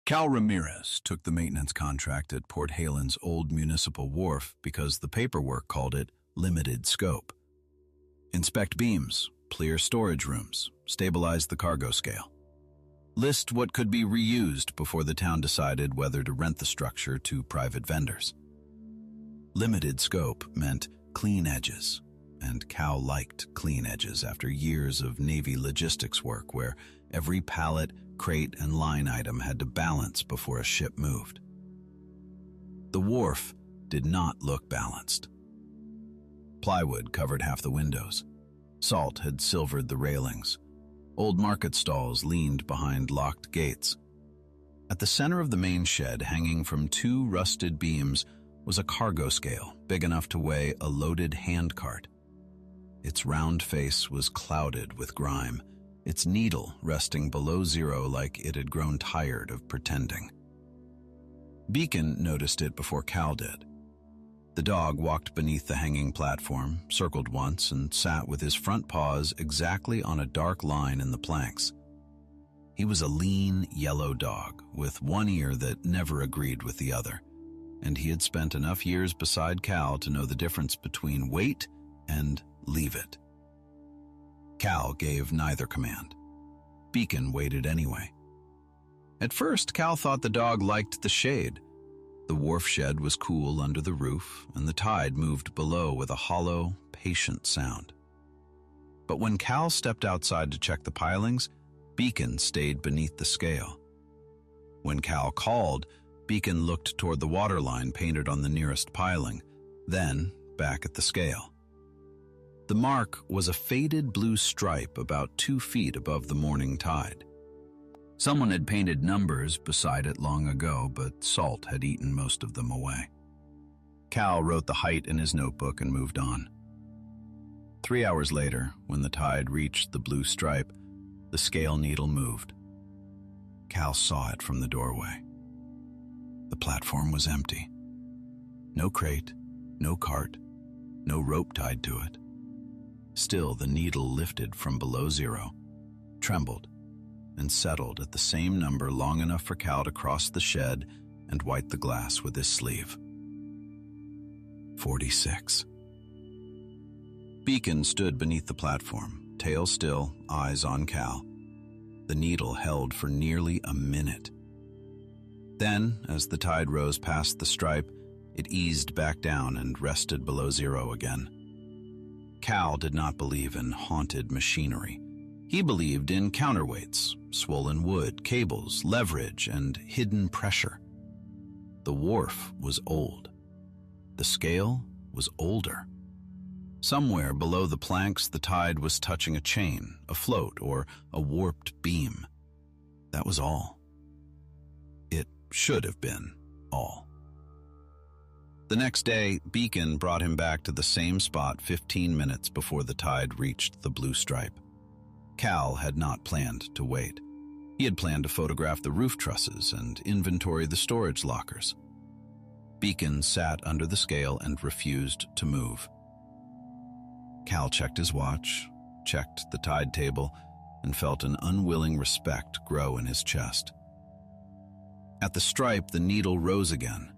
Cal Ramirez took the maintenance contract at Port Halen's old municipal wharf because the paperwork called it limited scope. Inspect beams, clear storage rooms, stabilize the cargo scale. List what could be reused before the town decided whether to rent the structure to private vendors. Limited scope meant clean edges, and Cal liked clean edges after years of Navy logistics work where every pallet, crate, and line item had to balance before a ship moved. The wharf did not look balanced. Plywood covered half the windows. Salt had silvered the railings. Old market stalls leaned behind locked gates. At the center of the main shed, hanging from two rusted beams, was a cargo scale big enough to weigh a loaded handcart. Its round face was clouded with grime, its needle resting below zero like it had grown tired of pretending. Beacon noticed it before Cal did. The dog walked beneath the hanging platform, circled once, and sat with his front paws exactly on a dark line in the planks. He was a lean, yellow dog with one ear that never agreed with the other, and he had spent enough years beside Cal to know the difference between wait and leave it. Cal gave neither command. Beacon waited anyway. At first, Cal thought the dog liked the shade. The wharf shed was cool under the roof, and the tide moved below with a hollow, patient sound. But when Cal stepped outside to check the pilings, Beacon stayed beneath the scale. When Cal called, Beacon looked toward the waterline painted on the nearest piling, then back at the scale. The mark was a faded blue stripe about 2 feet above the morning tide. Someone had painted numbers beside it long ago, but salt had eaten most of them away. Cal wrote the height in his notebook and moved on. 3 hours later, when the tide reached the blue stripe, the scale needle moved. Cal saw it from the doorway. The platform was empty. No crate, no cart, no rope tied to it. Still, the needle lifted from below zero, trembled, and settled at the same number long enough for Cal to cross the shed and wipe the glass with his sleeve. 46. Beacon stood beneath the platform, tail still, eyes on Cal. The needle held for nearly a minute. Then, as the tide rose past the stripe, it eased back down and rested below zero again. Cal did not believe in haunted machinery. He believed in counterweights, swollen wood, cables, leverage, and hidden pressure. The wharf was old. The scale was older. Somewhere below the planks, the tide was touching a chain, a float, or a warped beam. That was all. It should have been all. The next day, Beacon brought him back to the same spot 15 minutes before the tide reached the blue stripe. Cal had not planned to wait. He had planned to photograph the roof trusses and inventory the storage lockers. Beacon sat under the scale and refused to move. Cal checked his watch, checked the tide table, and felt an unwilling respect grow in his chest. At the stripe, the needle rose again.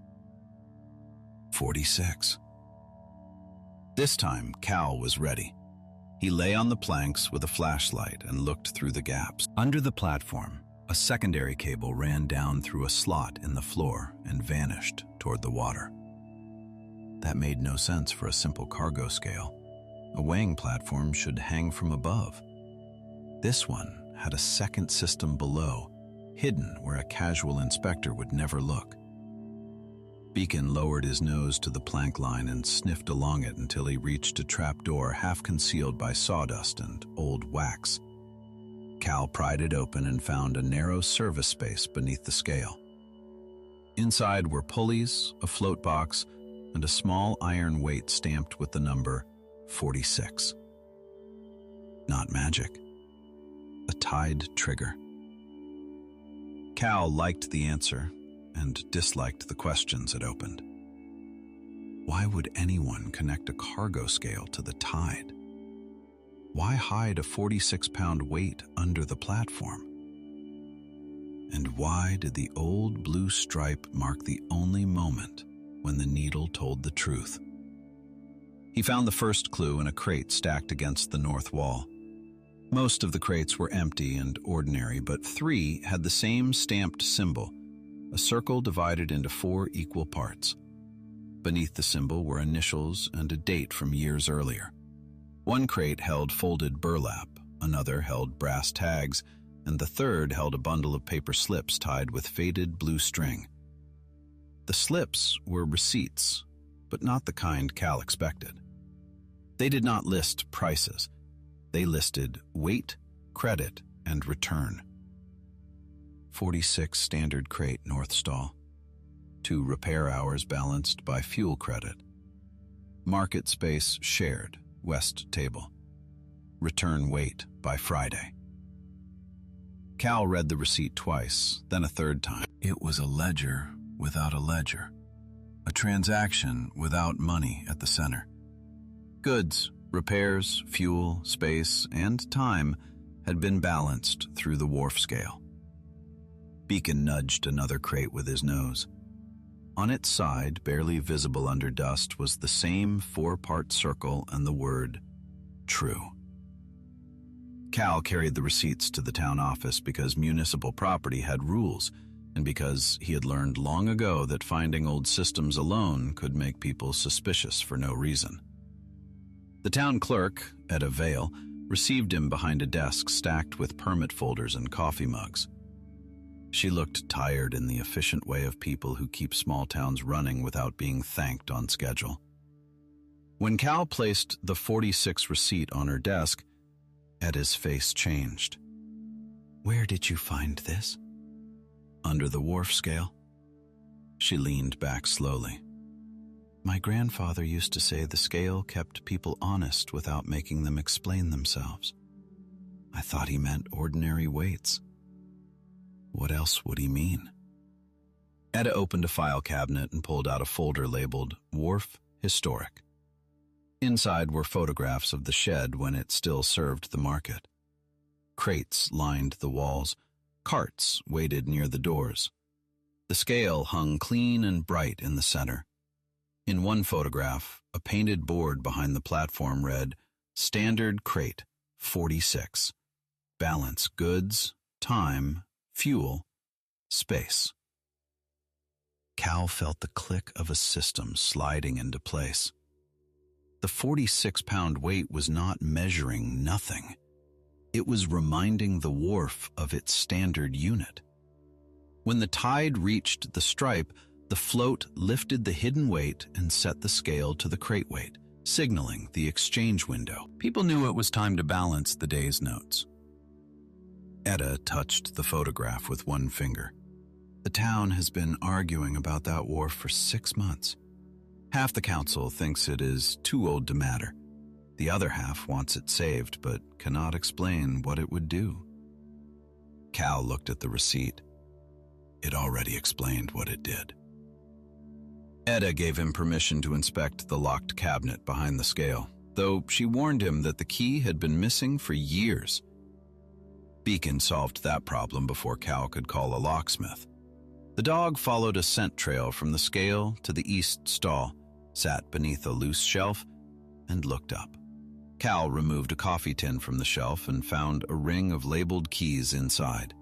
46. This time, Cal was ready. He lay on the planks with a flashlight and looked through the gaps. Under the platform, a secondary cable ran down through a slot in the floor and vanished toward the water. That made no sense for a simple cargo scale. A weighing platform should hang from above. This one had a second system below, hidden where a casual inspector would never look. Beacon lowered his nose to the plank line and sniffed along it until he reached a trapdoor half concealed by sawdust and old wax. Cal pried it open and found a narrow service space beneath the scale. Inside were pulleys, a float box, and a small iron weight stamped with the number 46. Not magic. A tide trigger. Cal liked the answer and disliked the questions it opened. Why would anyone connect a cargo scale to the tide? Why hide a 46-pound weight under the platform? And why did the old blue stripe mark the only moment when the needle told the truth? He found the first clue in a crate stacked against the north wall. Most of the crates were empty and ordinary, but 3 had the same stamped symbol, a circle divided into 4 equal parts. Beneath the symbol were initials and a date from years earlier. One crate held folded burlap, another held brass tags, and the third held a bundle of paper slips tied with faded blue string. The slips were receipts, but not the kind Cal expected. They did not list prices. They listed weight, credit, and return. 46 standard crate north stall. 2 repair hours balanced by fuel credit. Market space shared, west table. Return weight by Friday. Cal read the receipt twice, then a third time. It was a ledger without a ledger. A transaction without money at the center. Goods, repairs, fuel, space, and time had been balanced through the Wharf scale. Beacon nudged another crate with his nose. On its side, barely visible under dust, was the same 4-part circle and the word, true. Cal carried the receipts to the town office because municipal property had rules, and because he had learned long ago that finding old systems alone could make people suspicious for no reason. The town clerk, Etta Vale, received him behind a desk stacked with permit folders and coffee mugs. She looked tired in the efficient way of people who keep small towns running without being thanked on schedule. When Cal placed the 46 receipt on her desk, Etta's face changed. "Where did you find this?" "Under the Wharf scale." She leaned back slowly. "My grandfather used to say the scale kept people honest without making them explain themselves. I thought he meant ordinary weights. What else would he mean?" Etta opened a file cabinet and pulled out a folder labeled Wharf Historic. Inside were photographs of the shed when it still served the market. Crates lined the walls. Carts waited near the doors. The scale hung clean and bright in the center. In one photograph, a painted board behind the platform read, "Standard Crate, 46. Balance goods, time, fuel, space." Cal felt the click of a system sliding into place. The 46-pound weight was not measuring nothing. It was reminding the Wharf of its standard unit. When the tide reached the stripe, the float lifted the hidden weight and set the scale to the crate weight, signaling the exchange window. People knew it was time to balance the day's notes. Etta touched the photograph with one finger. The town has been arguing about that wharf for 6 months. Half the council thinks it is too old to matter. The other half wants it saved, but cannot explain what it would do. Cal looked at the receipt. It already explained what it did. Etta gave him permission to inspect the locked cabinet behind the scale, though she warned him that the key had been missing for years. Beacon solved that problem before Cal could call a locksmith. The dog followed a scent trail from the scale to the east stall, sat beneath a loose shelf, and looked up. Cal removed a coffee tin from the shelf and found a ring of labeled keys inside.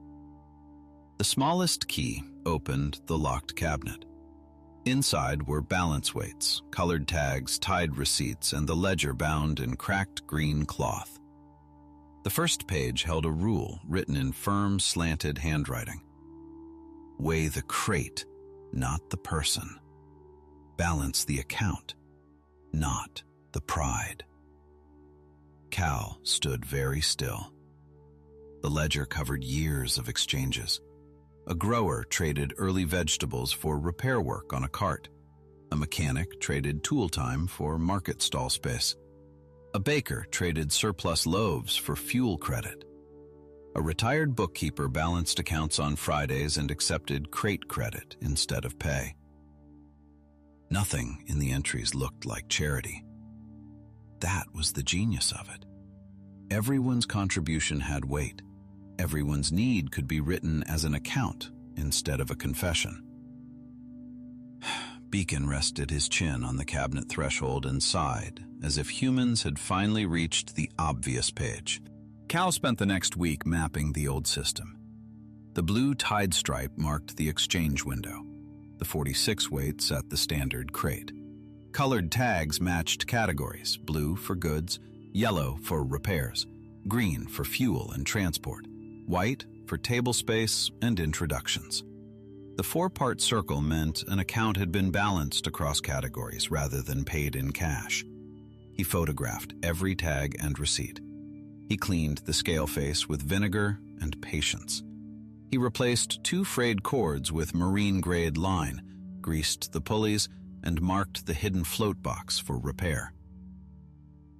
The smallest key opened the locked cabinet. Inside were balance weights, colored tags, tied receipts, and the ledger bound in cracked green cloth. The first page held a rule written in firm, slanted handwriting. Weigh the crate, not the person. Balance the account, not the pride. Cal stood very still. The ledger covered years of exchanges. A grower traded early vegetables for repair work on a cart. A mechanic traded tool time for market stall space. A baker traded surplus loaves for fuel credit. A retired bookkeeper balanced accounts on Fridays and accepted crate credit instead of pay. Nothing in the entries looked like charity. That was the genius of it. Everyone's contribution had weight. Everyone's need could be written as an account instead of a confession. Beacon rested his chin on the cabinet threshold and sighed, as if humans had finally reached the obvious page. Cal spent the next week mapping the old system. The blue tide stripe marked the exchange window. The 46 weight set the standard crate. Colored tags matched categories: blue for goods, yellow for repairs, green for fuel and transport, white for table space and introductions. The 4-part circle meant an account had been balanced across categories rather than paid in cash. He photographed every tag and receipt. He cleaned the scale face with vinegar and patience. He replaced 2 frayed cords with marine-grade line, greased the pulleys, and marked the hidden float box for repair.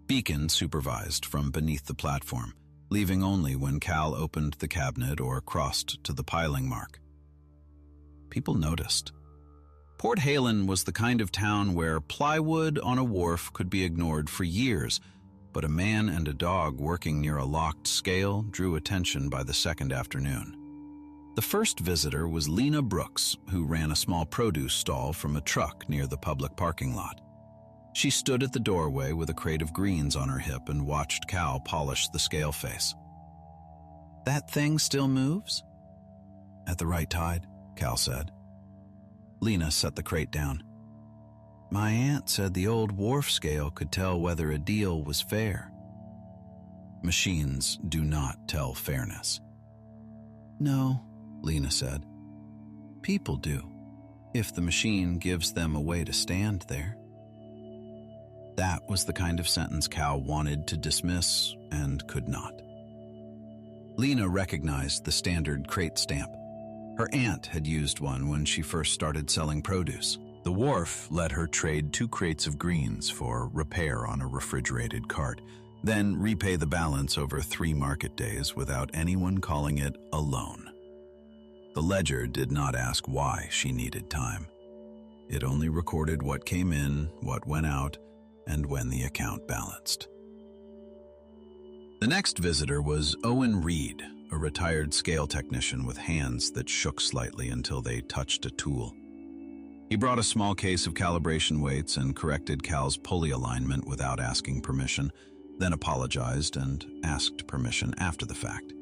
Beacon supervised from beneath the platform, leaving only when Cal opened the cabinet or crossed to the piling mark. People noticed. Port Halen was the kind of town where plywood on a wharf could be ignored for years, but a man and a dog working near a locked scale drew attention by the second afternoon. The first visitor was Lena Brooks, who ran a small produce stall from a truck near the public parking lot. She stood at the doorway with a crate of greens on her hip and watched Cal polish the scale face. "That thing still moves?" "At the right tide," Cal said. Lena set the crate down. "My aunt said the old Wharf scale could tell whether a deal was fair." "Machines do not tell fairness." "No," Lena said. "People do, if the machine gives them a way to stand there." That was the kind of sentence Cal wanted to dismiss and could not. Lena recognized the standard crate stamp. Her aunt had used one when she first started selling produce. The Wharf let her trade 2 crates of greens for repair on a refrigerated cart, then repay the balance over 3 market days without anyone calling it a loan. The ledger did not ask why she needed time. It only recorded what came in, what went out, and when the account balanced. The next visitor was Owen Reed, a retired scale technician with hands that shook slightly until they touched a tool. He brought a small case of calibration weights and corrected Cal's pulley alignment without asking permission, then apologized and asked permission after the fact.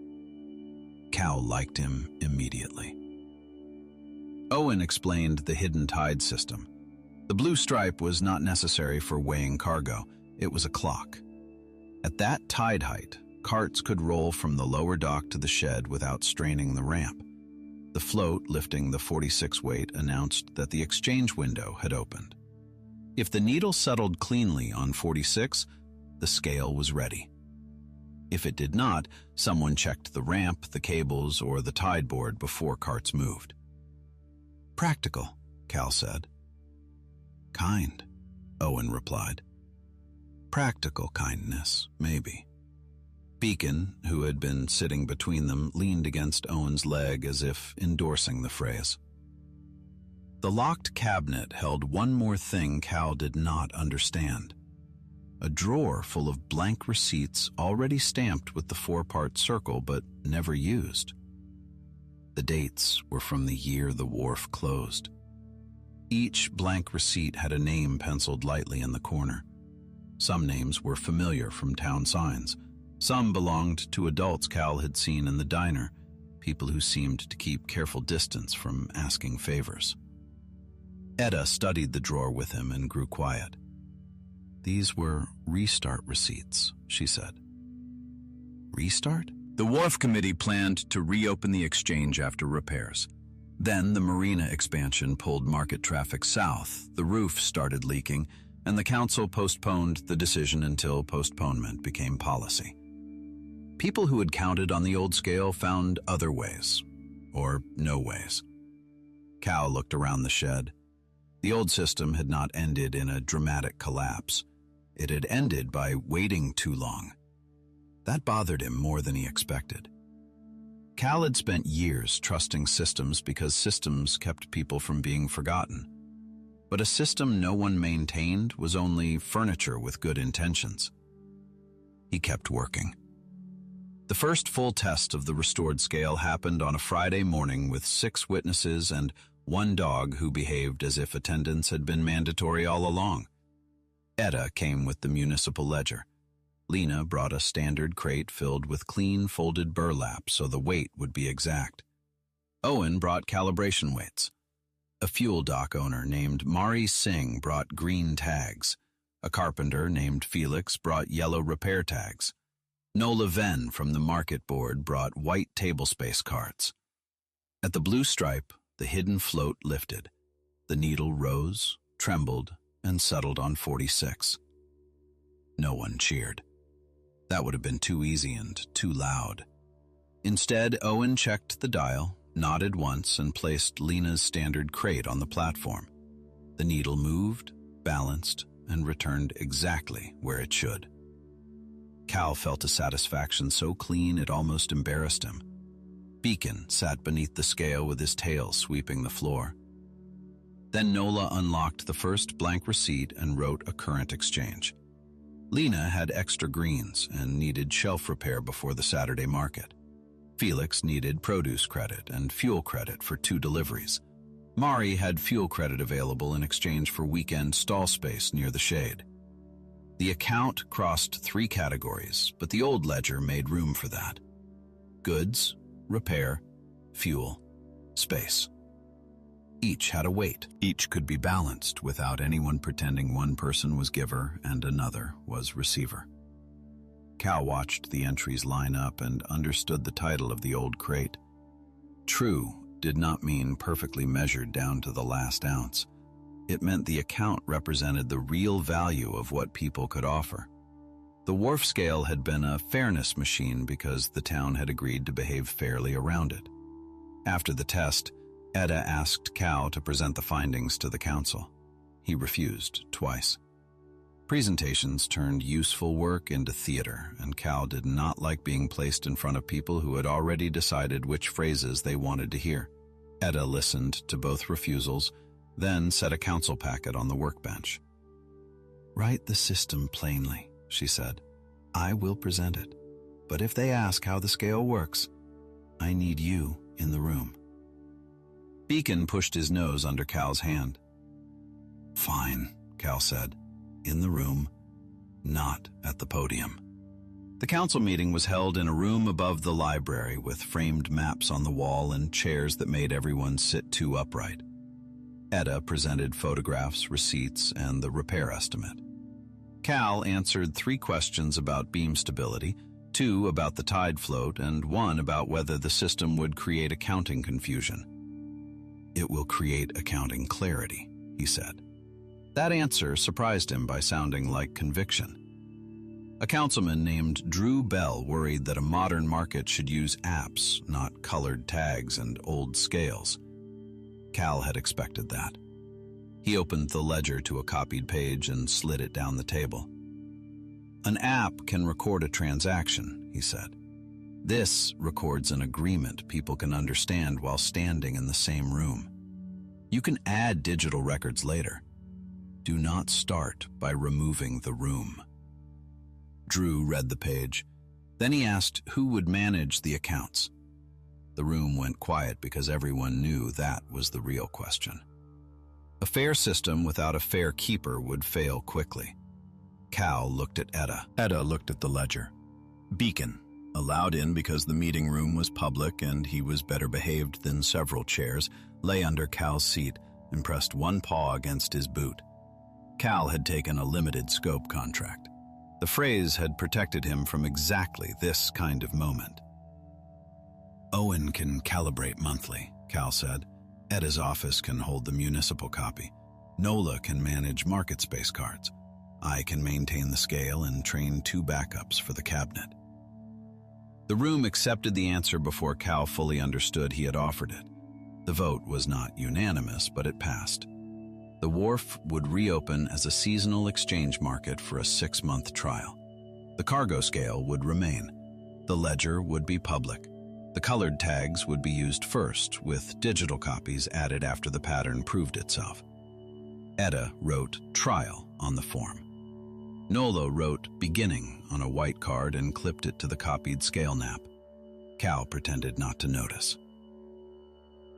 Cal liked him immediately. Owen explained the hidden tide system. The blue stripe was not necessary for weighing cargo. It was a clock. At that tide height, carts could roll from the lower dock to the shed without straining the ramp. The float lifting the 46 weight announced that the exchange window had opened. If the needle settled cleanly on 46, the scale was ready. If it did not, someone checked the ramp, the cables, or the tide board before carts moved. "Practical," Cal said. "Kind," Owen replied. "Practical kindness, maybe." Beacon, who had been sitting between them, leaned against Owen's leg as if endorsing the phrase. The locked cabinet held one more thing Cal did not understand. A drawer full of blank receipts already stamped with the 4-part circle but never used. The dates were from the year the Wharf closed. Each blank receipt had a name penciled lightly in the corner. Some names were familiar from town signs. Some belonged to adults Cal had seen in the diner, people who seemed to keep careful distance from asking favors. Etta studied the drawer with him and grew quiet. "These were restart receipts," she said. "Restart?" The Wharf Committee planned to reopen the exchange after repairs. Then the marina expansion pulled market traffic south, the roof started leaking, and the council postponed the decision until postponement became policy. People who had counted on the old scale found other ways, or no ways. Cal looked around the shed. The old system had not ended in a dramatic collapse. It had ended by waiting too long. That bothered him more than he expected. Cal had spent years trusting systems because systems kept people from being forgotten. But a system no one maintained was only furniture with good intentions. He kept working. The first full test of the restored scale happened on a Friday morning with 6 witnesses and 1 dog who behaved as if attendance had been mandatory all along. Etta came with the municipal ledger. Lena brought a standard crate filled with clean folded burlap so the weight would be exact. Owen brought calibration weights. A fuel dock owner named Mari Singh brought green tags. A carpenter named Felix brought yellow repair tags. Nola Venn from the market board brought white table space cards. At the blue stripe, the hidden float lifted. The needle rose, trembled, and settled on 46. No one cheered. That would have been too easy and too loud. Instead, Owen checked the dial, nodded once, and placed Lena's standard crate on the platform. The needle moved, balanced, and returned exactly where it should. Cal felt a satisfaction so clean it almost embarrassed him. Beacon sat beneath the scale with his tail sweeping the floor. Then Nola unlocked the first blank receipt and wrote a current exchange. Lena had extra greens and needed shelf repair before the Saturday market. Felix needed produce credit and fuel credit for 2 deliveries. Mari had fuel credit available in exchange for weekend stall space near the shade. The account crossed 3 categories, but the old ledger made room for that. Goods, repair, fuel, space. Each had a weight. Each could be balanced without anyone pretending one person was giver and another was receiver. Cal watched the entries line up and understood the title of the old crate. True did not mean perfectly measured down to the last ounce. It meant the account represented the real value of what people could offer. The Wharf scale had been a fairness machine because the town had agreed to behave fairly around it. After the test, Etta asked Cal to present the findings to the council. He refused twice. Presentations turned useful work into theater, and Cal did not like being placed in front of people who had already decided which phrases they wanted to hear. Etta listened to both refusals, then set a council packet on the workbench. "Write the system plainly," she said. "I will present it. But if they ask how the scale works, I need you in the room." Beacon pushed his nose under Cal's hand. "Fine," Cal said. "In the room, not at the podium." The council meeting was held in a room above the library with framed maps on the wall and chairs that made everyone sit 2 upright. Etta presented photographs, receipts, and the repair estimate. Cal answered 3 questions about beam stability, 2 about the tide float, and 1 about whether the system would create accounting confusion. "It will create accounting clarity," he said. That answer surprised him by sounding like conviction. A councilman named Drew Bell worried that a modern market should use apps, not colored tags and old scales. Cal had expected that. He opened the ledger to a copied page and slid it down the table. "An app can record a transaction," he said. "This records an agreement people can understand while standing in the same room. You can add digital records later. Do not start by removing the room." Drew read the page. Then he asked who would manage the accounts. The room went quiet because everyone knew that was the real question. A fair system without a fair keeper would fail quickly. Cal looked at Etta. Etta looked at the ledger. Beacon, allowed in because the meeting room was public and he was better behaved than several chairs, lay under Cal's seat and pressed 1 paw against his boot. Cal had taken a limited scope contract. The phrase had protected him from exactly this kind of moment. "Owen can calibrate monthly," Cal said. "Etta's office can hold the municipal copy. Nola can manage market space cards. I can maintain the scale and train 2 backups for the cabinet." The room accepted the answer before Cal fully understood he had offered it. The vote was not unanimous, but it passed. The Wharf would reopen as a seasonal exchange market for a 6-month trial. The cargo scale would remain. The ledger would be public. The colored tags would be used first, with digital copies added after the pattern proved itself. Etta wrote "trial" on the form. Nola wrote "beginning" on a white card and clipped it to the copied scale nap. Cal pretended not to notice.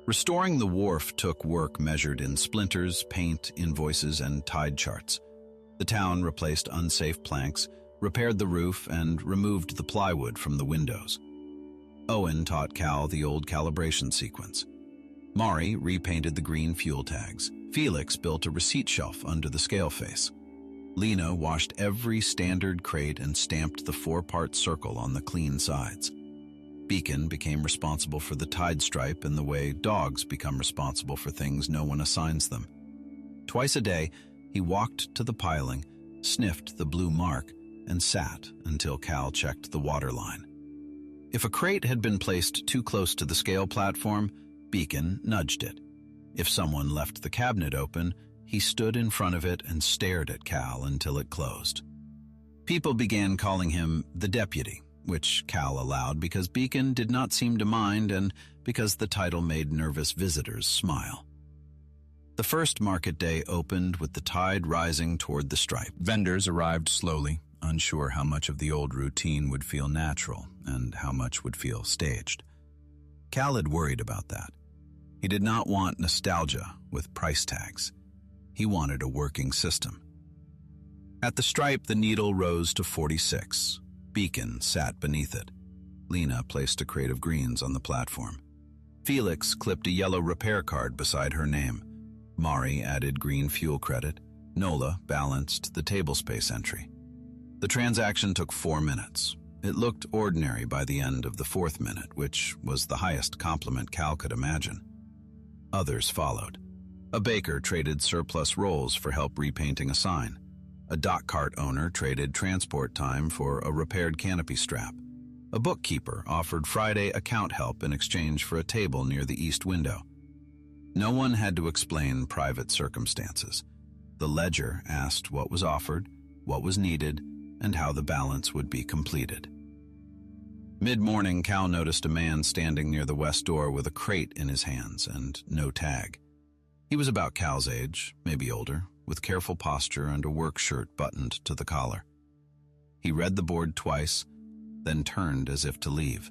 Restoring the wharf took work measured in splinters, paint, invoices, and tide charts. The town replaced unsafe planks, repaired the roof, and removed the plywood from the windows. Owen taught Cal the old calibration sequence. Mari repainted the green fuel tags. Felix built a receipt shelf under the scale face. Lena washed every standard crate and stamped the 4-part circle on the clean sides. Beacon became responsible for the tide stripe in the way dogs become responsible for things no one assigns them. Twice a day, he walked to the piling, sniffed the blue mark, and sat until Cal checked the water line. If a crate had been placed too close to the scale platform, Beacon nudged it. If someone left the cabinet open, he stood in front of it and stared at Cal until it closed. People began calling him the deputy, which Cal allowed because Beacon did not seem to mind and because the title made nervous visitors smile. The first market day opened with the tide rising toward the stripe. Vendors arrived slowly, unsure how much of the old routine would feel natural and how much would feel staged. Cal had worried about that. He did not want nostalgia with price tags. He wanted a working system. At the stripe, the needle rose to 46. Beacon sat beneath it. Lena placed a crate of greens on the platform. Felix clipped a yellow repair card beside her name. Mari added green fuel credit. Nola balanced the table space entry. The transaction took 4 minutes. It looked ordinary by the end of the 4th minute, which was the highest compliment Cal could imagine. Others followed. A baker traded surplus rolls for help repainting a sign. A dock cart owner traded transport time for a repaired canopy strap. A bookkeeper offered Friday account help in exchange for a table near the east window. No one had to explain private circumstances. The ledger asked what was offered, what was needed, and how the balance would be completed. Mid-morning, Cal noticed a man standing near the west door with a crate in his hands and no tag. He was about Cal's age, maybe older, with careful posture and a work shirt buttoned to the collar. He read the board twice, then turned as if to leave.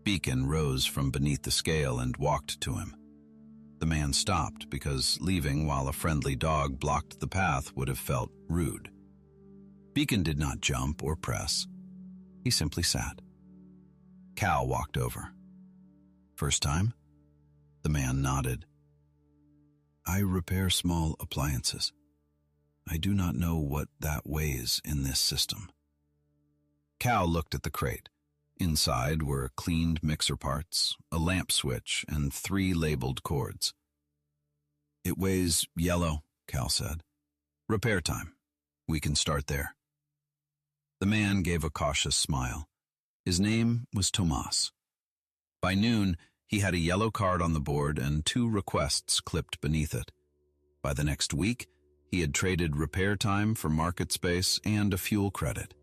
Beacon rose from beneath the scale and walked to him. The man stopped because leaving while a friendly dog blocked the path would have felt rude. Beacon did not jump or press. He simply sat. Cal walked over. "First time?" The man nodded. "I repair small appliances. I do not know what that weighs in this system." Cal looked at the crate. Inside were cleaned mixer parts, a lamp switch, and 3 labeled cords. "It weighs yellow," Cal said. "Repair time. We can start there." The man gave a cautious smile. His name was Tomas. By noon, he had a yellow card on the board and 2 requests clipped beneath it. By the next week, he had traded repair time for market space and a fuel credit.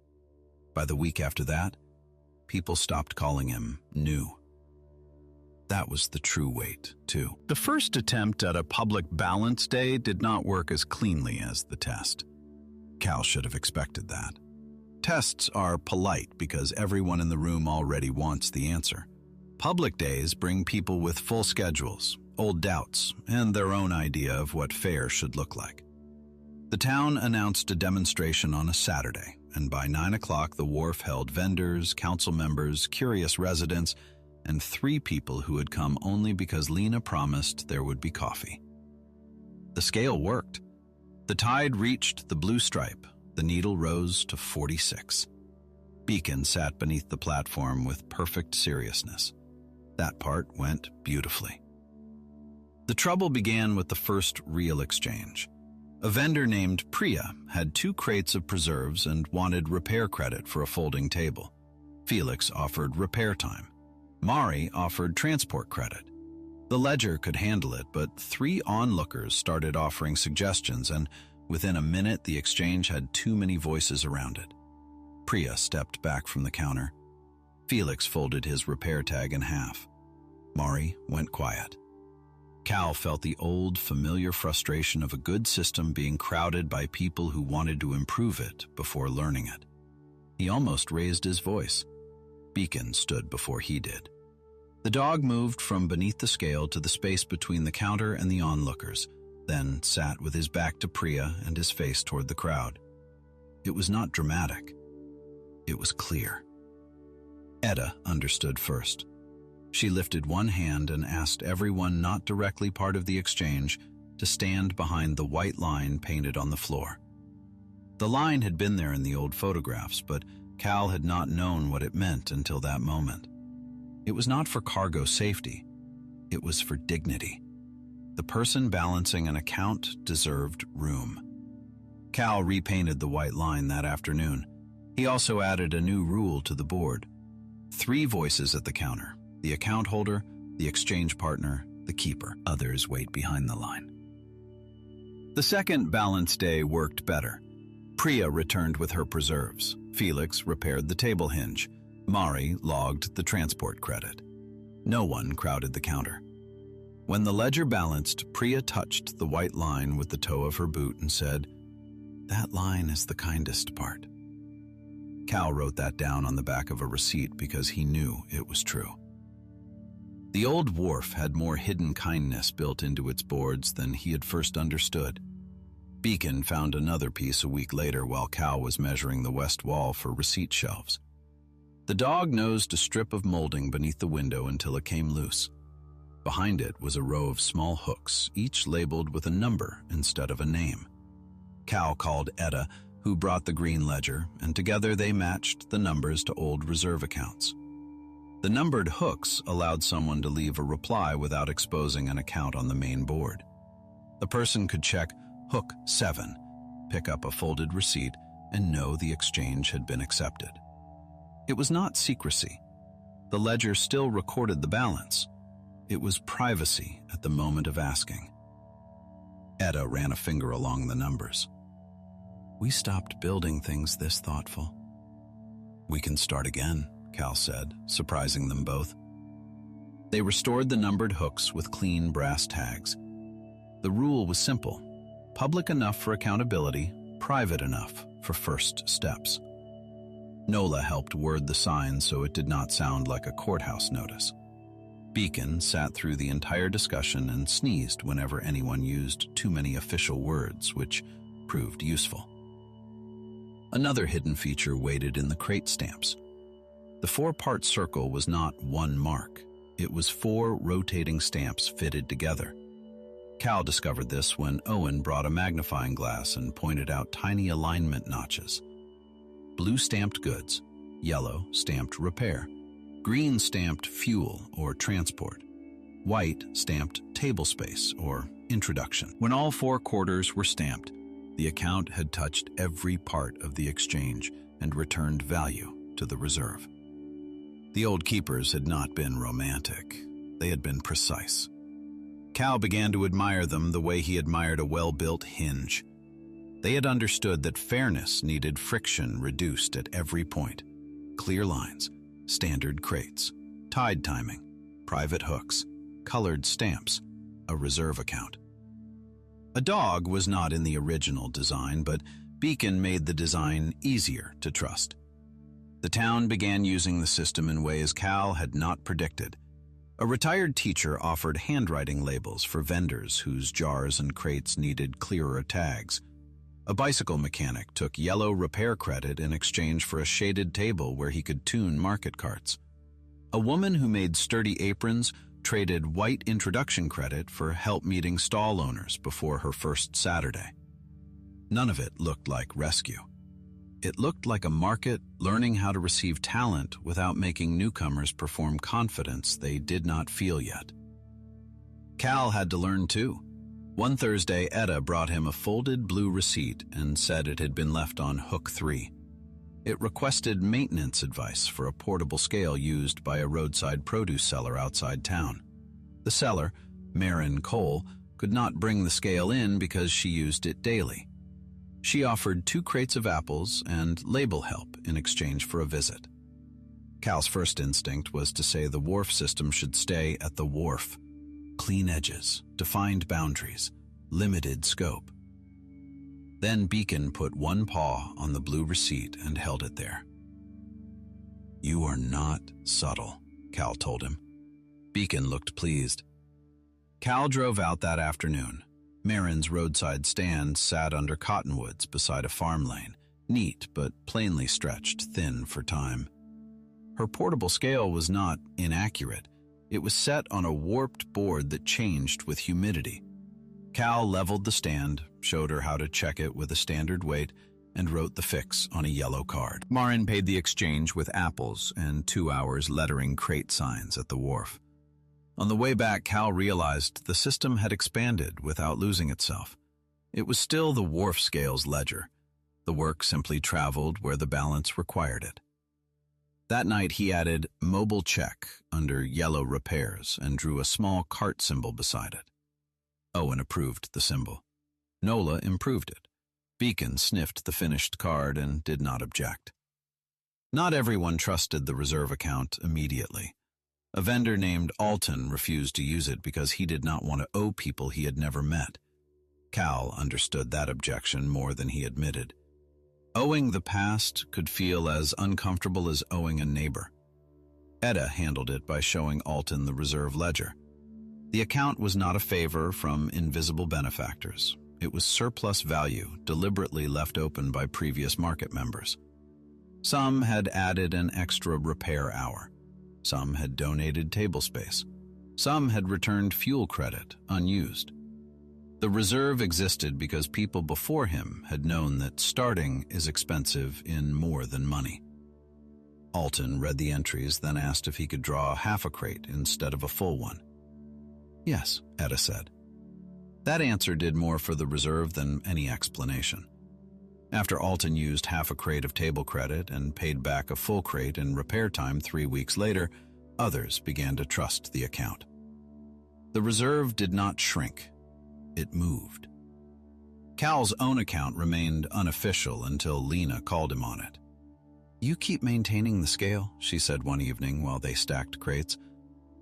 By the week after that, people stopped calling him new. That was the true weight, too. The first attempt at a public balance day did not work as cleanly as the test. Cal should have expected that. Tests are polite because everyone in the room already wants the answer. Public days bring people with full schedules, old doubts, and their own idea of what fair should look like. The town announced a demonstration on a Saturday, and by 9 o'clock the wharf held vendors, council members, curious residents, and 3 people who had come only because Lena promised there would be coffee. The scale worked. The tide reached the blue stripe. The needle rose to 46. Beacon sat beneath the platform with perfect seriousness. That part went beautifully. The trouble began with the first real exchange. A vendor named Priya had 2 crates of preserves and wanted repair credit for a folding table. Felix offered repair time. Mari offered transport credit. The ledger could handle it, but 3 onlookers started offering suggestions, and within a minute the exchange had too many voices around it. Priya stepped back from the counter. Felix folded his repair tag in half. Mari went quiet. Cal felt the old, familiar frustration of a good system being crowded by people who wanted to improve it before learning it. He almost raised his voice. Beacon stood before he did. The dog moved from beneath the scale to the space between the counter and the onlookers, then sat with his back to Priya and his face toward the crowd. It was not dramatic. It was clear. Etta understood first. She lifted one hand and asked everyone not directly part of the exchange to stand behind the white line painted on the floor. The line had been there in the old photographs, but Cal had not known what it meant until that moment. It was not for cargo safety. It was for dignity. The person balancing an account deserved room. Cal repainted the white line that afternoon. He also added a new rule to the board. 3 voices at the counter: the account holder, the exchange partner, the keeper. Others wait behind the line. The second balance day worked better. Priya returned with her preserves. Felix repaired the table hinge. Mari logged the transport credit. No one crowded the counter. When the ledger balanced, Priya touched the white line with the toe of her boot and said, "That line is the kindest part." Cal wrote that down on the back of a receipt because he knew it was true. The old Wharf had more hidden kindness built into its boards than he had first understood. Beacon found another piece a week later while Cal was measuring the west wall for receipt shelves. The dog nosed a strip of molding beneath the window until it came loose. Behind it was a row of small hooks, each labeled with a number instead of a name. Cal called Etta, who brought the green ledger, and together they matched the numbers to old reserve accounts. The numbered hooks allowed someone to leave a reply without exposing an account on the main board. The person could check Hook 7, pick up a folded receipt, and know the exchange had been accepted. It was not secrecy. The ledger still recorded the balance. It was privacy at the moment of asking. Etta ran a finger along the numbers. "We stopped building things this thoughtful." "We can start again," Cal said, surprising them both. They restored the numbered hooks with clean brass tags. The rule was simple: public enough for accountability, private enough for first steps. Nola helped word the sign so it did not sound like a courthouse notice. Beacon sat through the entire discussion and sneezed whenever anyone used too many official words, which proved useful. Another hidden feature waited in the crate stamps. The 4-part circle was not one mark. It was 4 rotating stamps fitted together. Cal discovered this when Owen brought a magnifying glass and pointed out tiny alignment notches. Blue stamped goods, yellow stamped repair, green stamped fuel or transport, white stamped table space or introduction. When all 4 quarters were stamped, the account had touched every part of the exchange and returned value to the reserve. The old keepers had not been romantic. They had been precise. Cal began to admire them the way he admired a well-built hinge. They had understood that fairness needed friction reduced at every point. Clear lines, standard crates, tide timing, private hooks, colored stamps, a reserve account. A dog was not in the original design, but Beacon made the design easier to trust. The town began using the system in ways Cal had not predicted. A retired teacher offered handwriting labels for vendors whose jars and crates needed clearer tags. A bicycle mechanic took yellow repair credit in exchange for a shaded table where he could tune market carts. A woman who made sturdy aprons traded white introduction credit for help meeting stall owners before her first Saturday. None of it looked like rescue. It looked like a market learning how to receive talent without making newcomers perform confidence they did not feel yet. Cal had to learn too. One Thursday, Etta brought him a folded blue receipt and said it had been left on hook 3. It requested maintenance advice for a portable scale used by a roadside produce seller outside town. The seller, Marin Cole, could not bring the scale in because she used it daily. She offered 2 crates of apples and label help in exchange for a visit. Cal's first instinct was to say the Wharf system should stay at the Wharf. Clean edges, defined boundaries, limited scope. Then Beacon put one paw on the blue receipt and held it there. "You are not subtle," Cal told him. Beacon looked pleased. Cal drove out that afternoon. Marin's roadside stand sat under cottonwoods beside a farm lane, neat but plainly stretched thin for time. Her portable scale was not inaccurate. It was set on a warped board that changed with humidity. Cal leveled the stand, showed her how to check it with a standard weight, and wrote the fix on a yellow card. Marin paid the exchange with apples and 2 hours lettering crate signs at the wharf. On the way back, Cal realized the system had expanded without losing itself. It was still the wharf scales ledger. The work simply traveled where the balance required it. That night he added mobile check under yellow repairs and drew a small cart symbol beside it. Owen approved the symbol. Nola improved it. Beacon sniffed the finished card and did not object. Not everyone trusted the reserve account immediately. A vendor named Alton refused to use it because he did not want to owe people he had never met. Cal understood that objection more than he admitted. Owing the past could feel as uncomfortable as owing a neighbor. Etta handled it by showing Alton the reserve ledger. The account was not a favor from invisible benefactors. It was surplus value deliberately left open by previous market members. Some had added an extra repair hour. Some had donated table space. Some had returned fuel credit unused. The reserve existed because people before him had known that starting is expensive in more than money. Alton read the entries, then asked if he could draw half a crate instead of a full one. "Yes," Etta said. That answer did more for the reserve than any explanation. After Alton used half a crate of table credit and paid back a full crate in repair time 3 weeks later, others began to trust the account. The reserve did not shrink. It moved. Cal's own account remained unofficial until Lena called him on it. "You keep maintaining the scale," she said one evening while they stacked crates,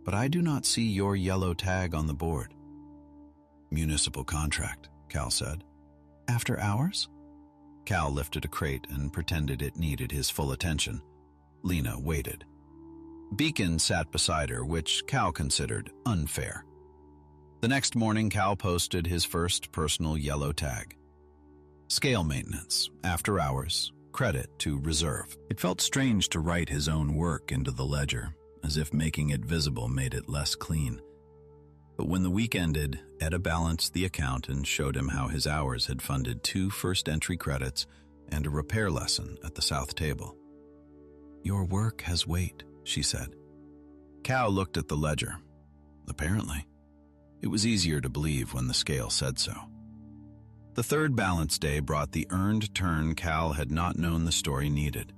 "but I do not see your yellow tag on the board." "Municipal contract," Cal said. "After hours?" Cal lifted a crate and pretended it needed his full attention. Lena waited. Beacon sat beside her, which Cal considered unfair. The next morning, Cal posted his first personal yellow tag. Scale maintenance, after hours, credit to reserve. It felt strange to write his own work into the ledger, as if making it visible made it less clean. But when the week ended, Etta balanced the account and showed him how his hours had funded 2 first-entry credits and a repair lesson at the south table. "Your work has weight," she said. Cal looked at the ledger. Apparently. It was easier to believe when the scale said so. The third balance day brought the earned turn Cal had not known the story needed.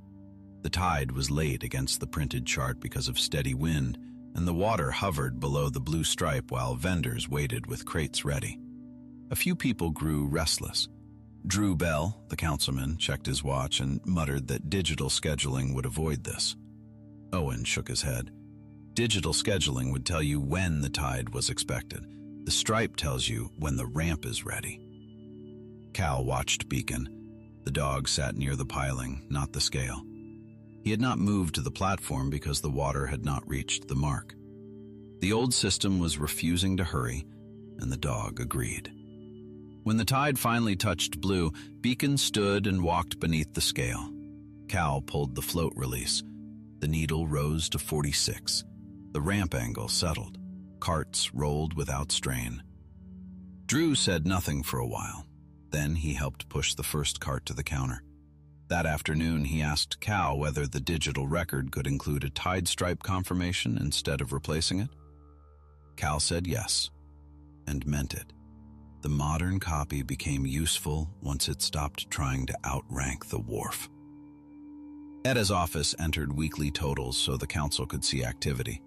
The tide was late against the printed chart because of steady wind, and the water hovered below the blue stripe while vendors waited with crates ready. A few people grew restless. Drew Bell, the councilman, checked his watch and muttered that digital scheduling would avoid this. Owen shook his head. Digital scheduling would tell you when the tide was expected. The stripe tells you when the ramp is ready. Cal watched Beacon. The dog sat near the piling, not the scale. He had not moved to the platform because the water had not reached the mark. The old system was refusing to hurry, and the dog agreed. When the tide finally touched blue, Beacon stood and walked beneath the scale. Cal pulled the float release. The needle rose to 46. The ramp angle settled. Carts rolled without strain. Drew said nothing for a while. Then he helped push the first cart to the counter. That afternoon, he asked Cal whether the digital record could include a tide stripe confirmation instead of replacing it. Cal said yes, and meant it. The modern copy became useful once it stopped trying to outrank the Wharf. Etta's office entered weekly totals so the council could see activity.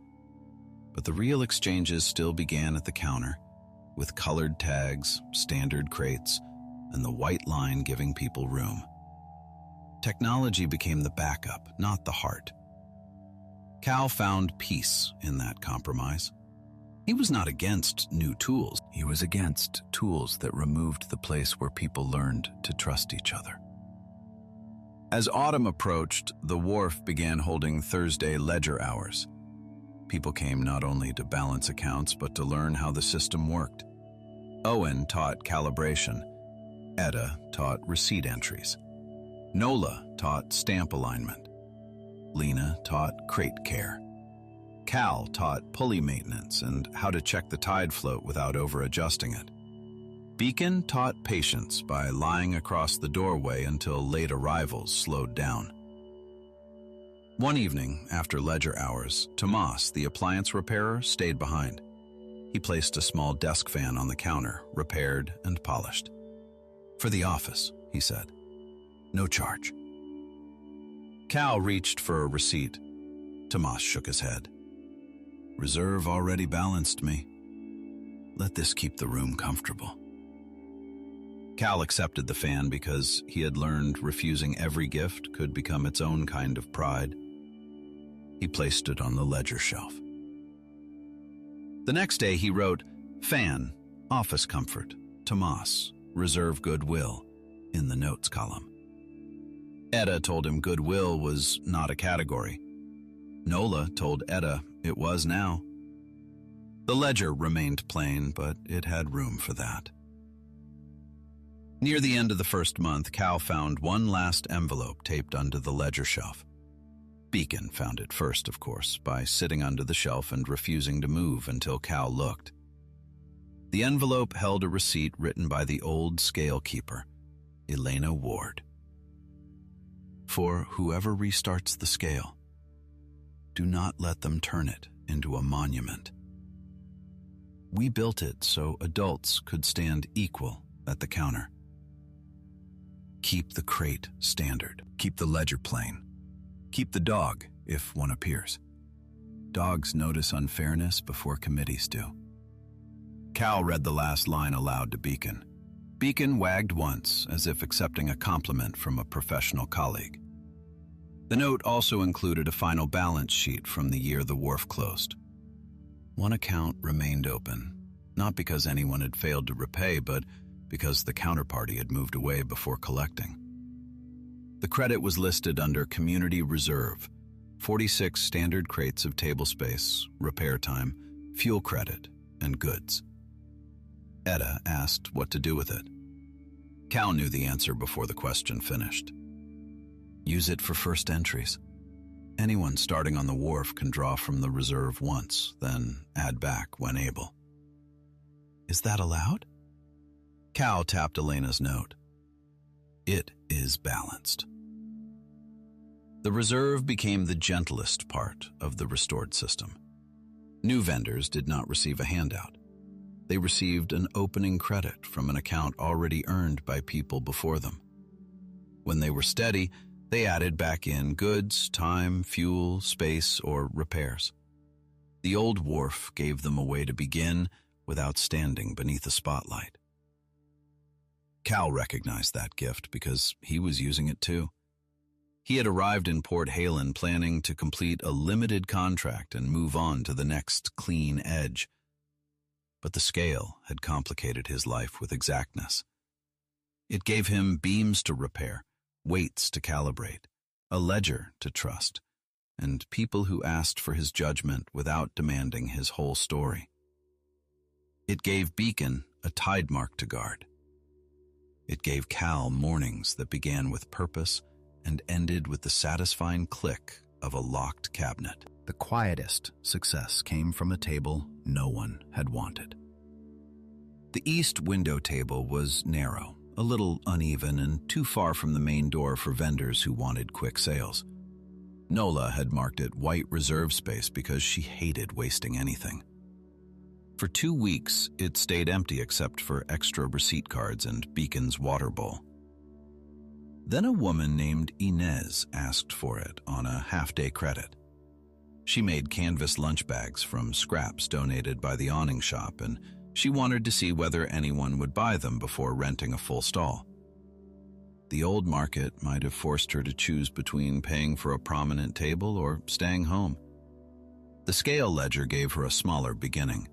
But the real exchanges still began at the counter, with colored tags, standard crates, and the white line giving people room. Technology became the backup, not the heart. Cal found peace in that compromise. He was not against new tools. He was against tools that removed the place where people learned to trust each other. As autumn approached, the Wharf began holding Thursday ledger hours. People came not only to balance accounts, but to learn how the system worked. Owen taught calibration. Etta taught receipt entries. Nola taught stamp alignment. Lena taught crate care. Cal taught pulley maintenance and how to check the tide float without over-adjusting it. Beacon taught patience by lying across the doorway until late arrivals slowed down. One evening, after ledger hours, Tomas, the appliance repairer, stayed behind. He placed a small desk fan on the counter, repaired and polished. "For the office," he said. "No charge." Cal reached for a receipt. Tomas shook his head. "Reserve already balanced me. Let this keep the room comfortable." Cal accepted the fan because he had learned refusing every gift could become its own kind of pride. He placed it on the ledger shelf. The next day he wrote, "Fan, office comfort, Tomas, reserve goodwill," in the notes column. Etta told him goodwill was not a category. Nola told Etta it was now. The ledger remained plain, but it had room for that. Near the end of the first month, Cal found one last envelope taped under the ledger shelf. Beacon found it first, of course, by sitting under the shelf and refusing to move until Cal looked. The envelope held a receipt written by the old scale keeper, Elena Ward. "For whoever restarts the scale, do not let them turn it into a monument. We built it so adults could stand equal at the counter. Keep the crate standard. Keep the ledger plain. Keep the dog if one appears. Dogs notice unfairness before committees do." Cal read the last line aloud to Beacon. Beacon wagged once, as if accepting a compliment from a professional colleague. The note also included a final balance sheet from the year the Wharf closed. One account remained open, not because anyone had failed to repay, but because the counterparty had moved away before collecting. The credit was listed under Community Reserve, 46 standard crates of table space, repair time, fuel credit, and goods. Etta asked what to do with it. Cal knew the answer before the question finished. Use it for first entries. Anyone starting on the Wharf can draw from the reserve once, then add back when able. Is that allowed? Cal tapped Elena's note. It is balanced. The reserve became the gentlest part of the restored system. New vendors did not receive a handout. They received an opening credit from an account already earned by people before them. When they were steady, they added back in goods, time, fuel, space, or repairs. The old Wharf gave them a way to begin without standing beneath a spotlight. Cal recognized that gift because he was using it too. He had arrived in Port Halen planning to complete a limited contract and move on to the next clean edge. But the scale had complicated his life with exactness. It gave him beams to repair, weights to calibrate, a ledger to trust, and people who asked for his judgment without demanding his whole story. It gave Beacon a tide mark to guard. It gave Cal mornings that began with purpose and ended with the satisfying click of a locked cabinet. The quietest success came from a table no one had wanted. The east window table was narrow, a little uneven, and too far from the main door for vendors who wanted quick sales. Nola had marked it white reserve space because she hated wasting anything. For 2 weeks, it stayed empty except for extra receipt cards and Beacon's water bowl. Then a woman named Inez asked for it on a half-day credit. She made canvas lunch bags from scraps donated by the awning shop, and she wanted to see whether anyone would buy them before renting a full stall. The old market might have forced her to choose between paying for a prominent table or staying home. The scale ledger gave her a smaller beginning,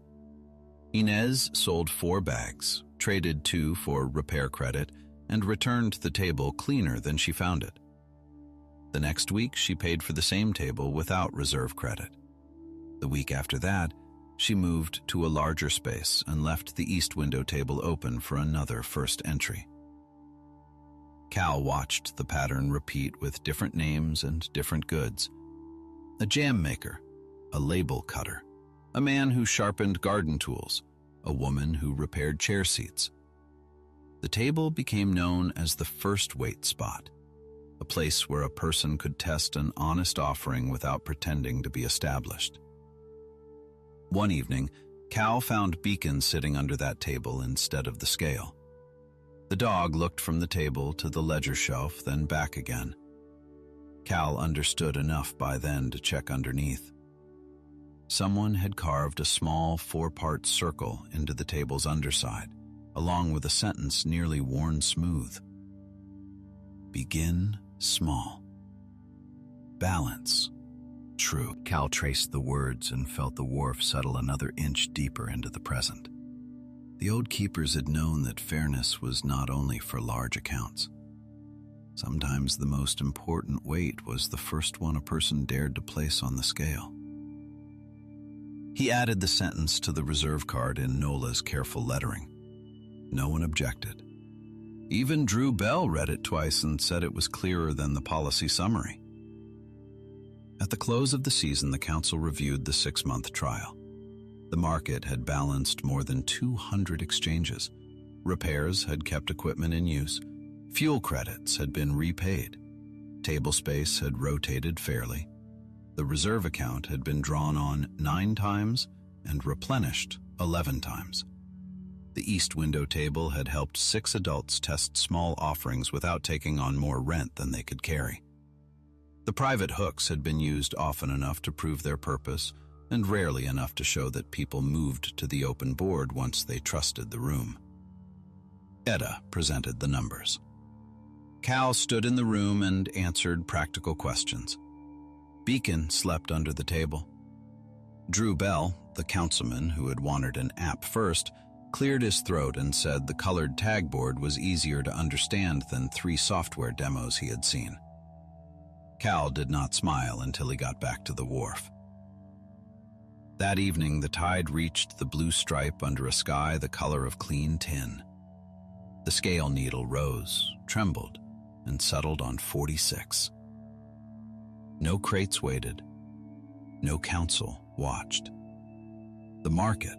Inez sold 4 bags, traded 2 for repair credit, and returned the table cleaner than she found it. The next week, she paid for the same table without reserve credit. The week after that, she moved to a larger space and left the east window table open for another first entry. Cal watched the pattern repeat with different names and different goods. A jam maker, a label cutter, a man who sharpened garden tools, a woman who repaired chair seats. The table became known as the first wait spot, a place where a person could test an honest offering without pretending to be established. One evening, Cal found Beacon sitting under that table instead of the scale. The dog looked from the table to the ledger shelf, then back again. Cal understood enough by then to check underneath. Someone had carved a small 4-part circle into the table's underside, along with a sentence nearly worn smooth. Begin small. Balance. True. Cal traced the words and felt the wharf settle another inch deeper into the present. The old keepers had known that fairness was not only for large accounts. Sometimes the most important weight was the first one a person dared to place on the scale. He added the sentence to the reserve card in Nola's careful lettering. No one objected. Even Drew Bell read it twice and said it was clearer than the policy summary. At the close of the season, the council reviewed the 6-month trial. The market had balanced more than 200 exchanges. Repairs had kept equipment in use. Fuel credits had been repaid. Table space had rotated fairly. The reserve account had been drawn on 9 times and replenished 11 times. The east window table had helped 6 adults test small offerings without taking on more rent than they could carry. The private hooks had been used often enough to prove their purpose, and rarely enough to show that people moved to the open board once they trusted the room. Etta presented the numbers. Cal stood in the room and answered practical questions. Beacon slept under the table. Drew Bell, the councilman who had wanted an app first, cleared his throat and said the colored tag board was easier to understand than 3 software demos he had seen. Cal did not smile until he got back to the wharf. That evening, the tide reached the blue stripe under a sky the color of clean tin. The scale needle rose, trembled, and settled on 46. No crates waited. No council watched. The market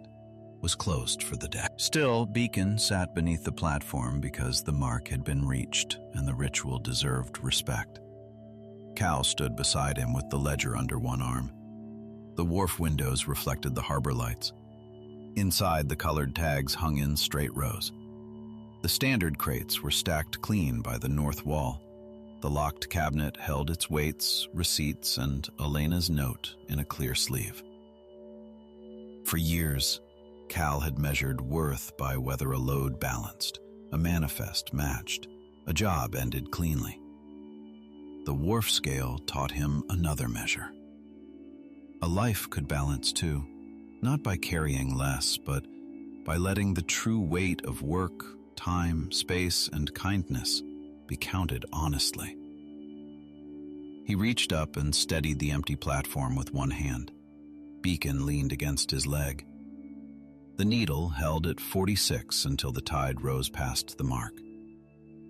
was closed for the day. Still, Beacon sat beneath the platform because the mark had been reached and the ritual deserved respect. Cal stood beside him with the ledger under one arm. The wharf windows reflected the harbor lights. Inside, the colored tags hung in straight rows. The standard crates were stacked clean by the north wall. The locked cabinet held its weights, receipts, and Elena's note in a clear sleeve. For years, Cal had measured worth by whether a load balanced, a manifest matched, a job ended cleanly. The wharf scale taught him another measure. A life could balance too, not by carrying less, but by letting the true weight of work, time, space, and kindness be counted honestly. He reached up and steadied the empty platform with one hand. Beacon leaned against his leg. The needle held at 46 until the tide rose past the mark.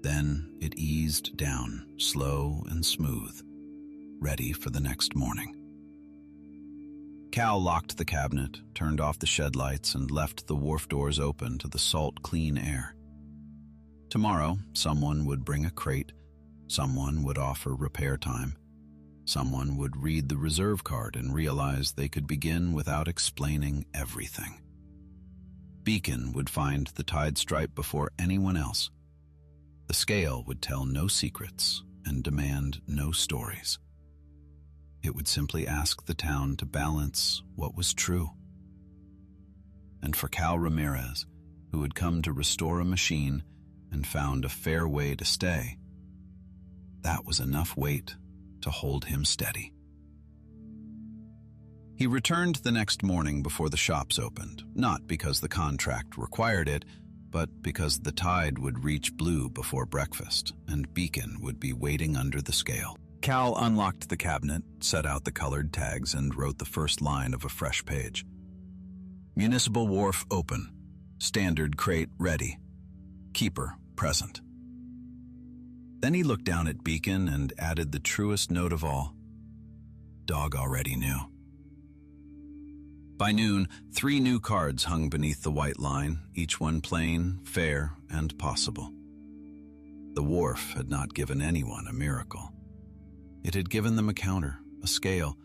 Then it eased down, slow and smooth, ready for the next morning. Cal locked the cabinet, turned off the shed lights, and left the wharf doors open to the salt, clean air. Tomorrow, someone would bring a crate, someone would offer repair time, someone would read the reserve card and realize they could begin without explaining everything. Beacon would find the tide stripe before anyone else. The scale would tell no secrets and demand no stories. It would simply ask the town to balance what was true. And for Cal Ramirez, who had come to restore a machine and found a fair way to stay, that was enough weight to hold him steady. He returned the next morning before the shops opened, not because the contract required it, but because the tide would reach blue before breakfast, and Beacon would be waiting under the scale. Cal unlocked the cabinet, set out the colored tags, and wrote the first line of a fresh page. Municipal Wharf open. Standard crate ready. Keeper present. Then he looked down at Beacon and added the truest note of all. Dog already knew. By noon, 3 new cards hung beneath the white line, each one plain, fair, and possible. The Wharf had not given anyone a miracle. It had given them a counter, a scale,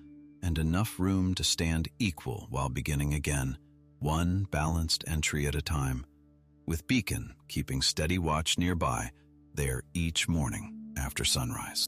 and enough room to stand equal while beginning again, one balanced entry at a time, with Beacon keeping steady watch nearby, there each morning after sunrise.